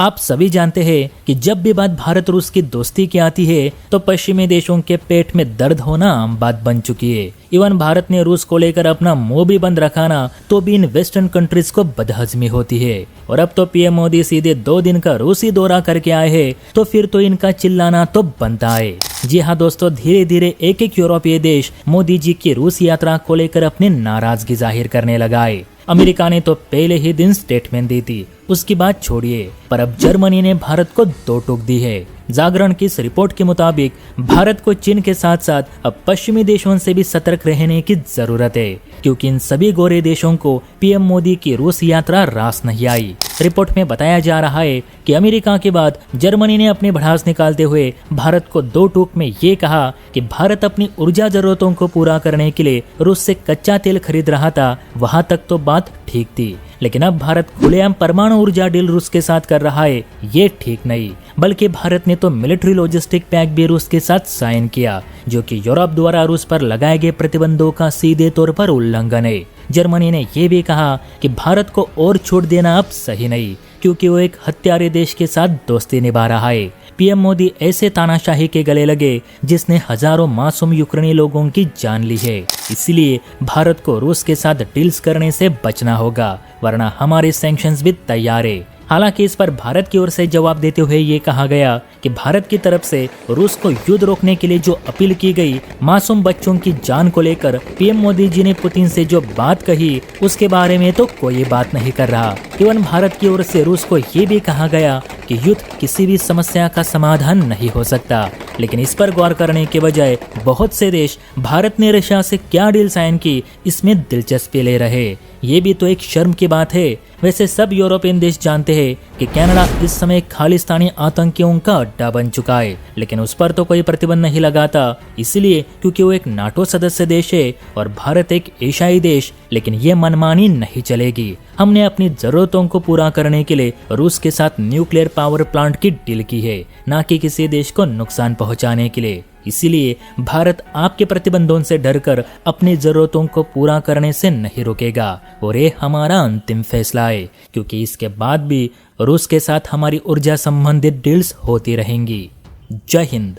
आप सभी जानते हैं कि जब भी बात भारत रूस की दोस्ती की आती है तो पश्चिमी देशों के पेट में दर्द होना आम बात बन चुकी है। इवन भारत ने रूस को लेकर अपना मुंह भी बंद रखा ना तो भी इन वेस्टर्न कंट्रीज को बदहजमी होती है। और अब तो पीएम मोदी सीधे 2 दिन का रूसी दौरा करके आए हैं तो फिर तो इनका चिल्लाना तो बनता है। जी हाँ दोस्तों, धीरे धीरे एक एक यूरोपीय देश मोदी जी की रूस यात्रा को लेकर अपनी नाराजगी जाहिर करने लगा है। अमेरिका ने तो पहले ही दिन स्टेटमेंट दी थी, उसकी बात छोड़िए, पर अब जर्मनी ने भारत को 2 टूक दी है। जागरण की इस रिपोर्ट के मुताबिक भारत को चीन के साथ साथ अब पश्चिमी देशों से भी सतर्क रहने की जरूरत है, क्योंकि इन सभी गोरे देशों को पीएम मोदी की रूस यात्रा रास नहीं आई। रिपोर्ट में बताया जा रहा है कि अमेरिका के बाद जर्मनी ने अपनी भड़ास निकालते हुए भारत को 2 टूक में ये कहा कि भारत अपनी ऊर्जा जरूरतों को पूरा करने के लिए रूस से कच्चा तेल खरीद रहा था, वहां तक तो बात ठीक थी, लेकिन अब भारत खुलेआम परमाणु ऊर्जा डील रूस के साथ कर रहा है, ये ठीक नहीं। बल्कि भारत ने तो मिलिट्री लॉजिस्टिक पैक्ट भी रूस के साथ साइन किया, जो कि यूरोप द्वारा रूस पर लगाए गए प्रतिबंधों का सीधे तौर पर उल्लंघन है। जर्मनी ने यह भी कहा कि भारत को और छूट देना अब सही नहीं, क्योंकि वो एक हत्यारे देश के साथ दोस्ती निभा रहा है। पीएम मोदी ऐसे तानाशाही के गले लगे जिसने हजारों मासूम यूक्रेनी लोगों की जान ली है। इसलिए भारत को रूस के साथ डील्स करने से बचना होगा, वरना हमारे सैंक्शंस भी तैयार है। हालांकि इस पर भारत की ओर से जवाब देते हुए ये कहा गया कि भारत की तरफ से रूस को युद्ध रोकने के लिए जो अपील की गई, मासूम बच्चों की जान को लेकर पीएम मोदी जी ने पुतिन से जो बात कही उसके बारे में तो कोई बात नहीं कर रहा। इवन भारत की ओर से रूस को ये भी कहा गया कि युद्ध किसी भी समस्या का समाधान नहीं हो सकता, लेकिन इस पर गौर करने के बजाय बहुत से देश भारत ने रशिया से क्या डील साइन की इसमें दिलचस्पी ले रहे। ये भी तो एक शर्म की बात है। वैसे सब यूरोपियन देश जानते हैं कि कनाडा इस समय खालिस्तानी आतंकियों का अड्डा बन चुका है, लेकिन उस पर तो कोई प्रतिबंध नहीं लगाता, इसलिए क्योंकि वो एक नाटो सदस्य देश है और भारत एक एशियाई देश। लेकिन ये मनमानी नहीं चलेगी। हमने अपनी जरूरतों को पूरा करने के लिए रूस के साथ न्यूक्लियर पावर प्लांट की डील की है, ना कि किसी देश को नुकसान पहुंचाने के लिए। इसीलिए भारत आपके प्रतिबंधों से डरकर अपनी जरूरतों को पूरा करने से नहीं रुकेगा और ये हमारा अंतिम फैसला है, क्योंकि इसके बाद भी रूस के साथ हमारी ऊर्जा संबंधित डील्स होती रहेंगी। जय हिंद।